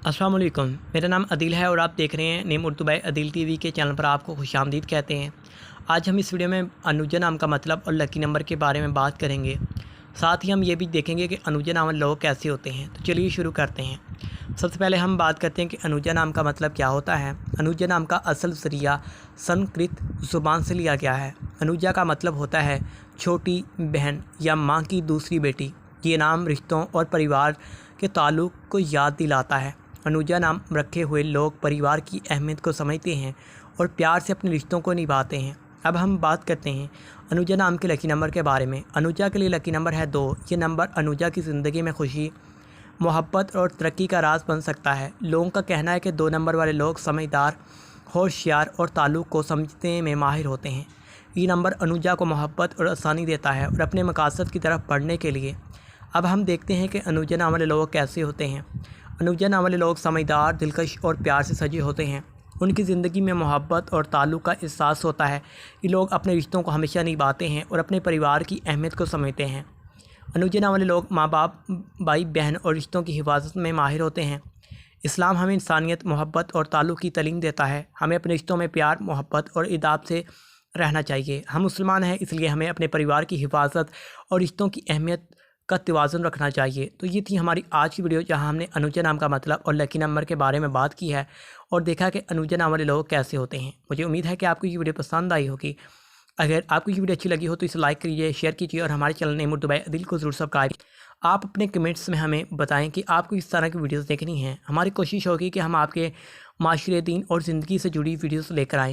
अस्सलाम वालेकुम। मेरा नाम अदील है और आप देख रहे हैं name Urdu by Adeel TV के चैनल पर आपको खुशामदीद कहते हैं। आज हम इस वीडियो में अनुजा नाम का मतलब और लकी नंबर के बारे में बात करेंगे। साथ ही हम ये भी देखेंगे कि अनुजा नाम वाले लोग कैसे होते हैं। तो चलिए शुरू करते हैं। सबसे पहले हम बात करते हैं कि अनुजा नाम का मतलब क्या होता है। अनुजा नाम का असल ज़रिया संस्कृत ज़ुबान से लिया गया है। अनुजा का मतलब होता है छोटी बहन या माँ की दूसरी बेटी। ये नाम रिश्तों और परिवार के ताल्लुक़ को याद दिलाता है। अनुजा नाम रखे हुए लोग परिवार की अहमियत को समझते हैं और प्यार से अपने रिश्तों को निभाते हैं। अब हम बात करते हैं अनुजा नाम के लकी नंबर के बारे में। अनुजा के लिए लकी नंबर है 2। ये नंबर अनुजा की ज़िंदगी में खुशी, मोहब्बत और तरक्की का राज बन सकता है। लोगों का कहना है कि 2 नंबर वाले लोग समझदार, होशियार और ताल्लुक़ को समझने में माहिर होते हैं। ये नंबर अनुजा को मोहब्बत और आसानी देता है और अपने मकासद की तरफ बढ़ने के लिए। अब हम देखते हैं कि अनुजा नाम वाले लोग कैसे होते हैं। अनुजा नाम वाले लोग समझदार, दिलकश और प्यार से सजे होते हैं। उनकी ज़िंदगी में मोहब्बत और ताल्लुक़ का एहसास होता है। ये लोग अपने रिश्तों को हमेशा निभाते हैं और अपने परिवार की अहमियत को समझते हैं। अनुजा नाम वाले लोग माँ बाप, भाई बहन और रिश्तों की हिफाजत में माहिर होते हैं। इस्लाम हमें इंसानियत, मोहब्बत और ताल्लुक़ की तालीम देता है। हमें अपने रिश्तों में प्यार, मोहब्बत और इदाब से रहना चाहिए। हम मुसलमान हैं, इसलिए हमें अपने परिवार की हिफाजत और रिश्तों की अहमियत का तवाज़ुन रखना चाहिए। तो ये थी हमारी आज की वीडियो, जहां हमने अनुजा नाम का मतलब और लकी नंबर के बारे में बात की है और देखा कि अनुजा नाम वाले लोग कैसे होते हैं। मुझे उम्मीद है कि आपको ये वीडियो पसंद आई होगी। अगर आपको ये वीडियो अच्छी लगी हो तो इसे लाइक कीजिए, शेयर कीजिए और हमारे channel name Urdu by Adeel को ज़रूर सब्सक्राइब। आप अपने कमेंट्स में हमें बताएं कि आपको इस तरह की वीडियोज़ देखनी है। हमारी कोशिश होगी कि हम आपके माशरे, दीन और ज़िंदगी से जुड़ी वीडियोज़ लेकर आएँ।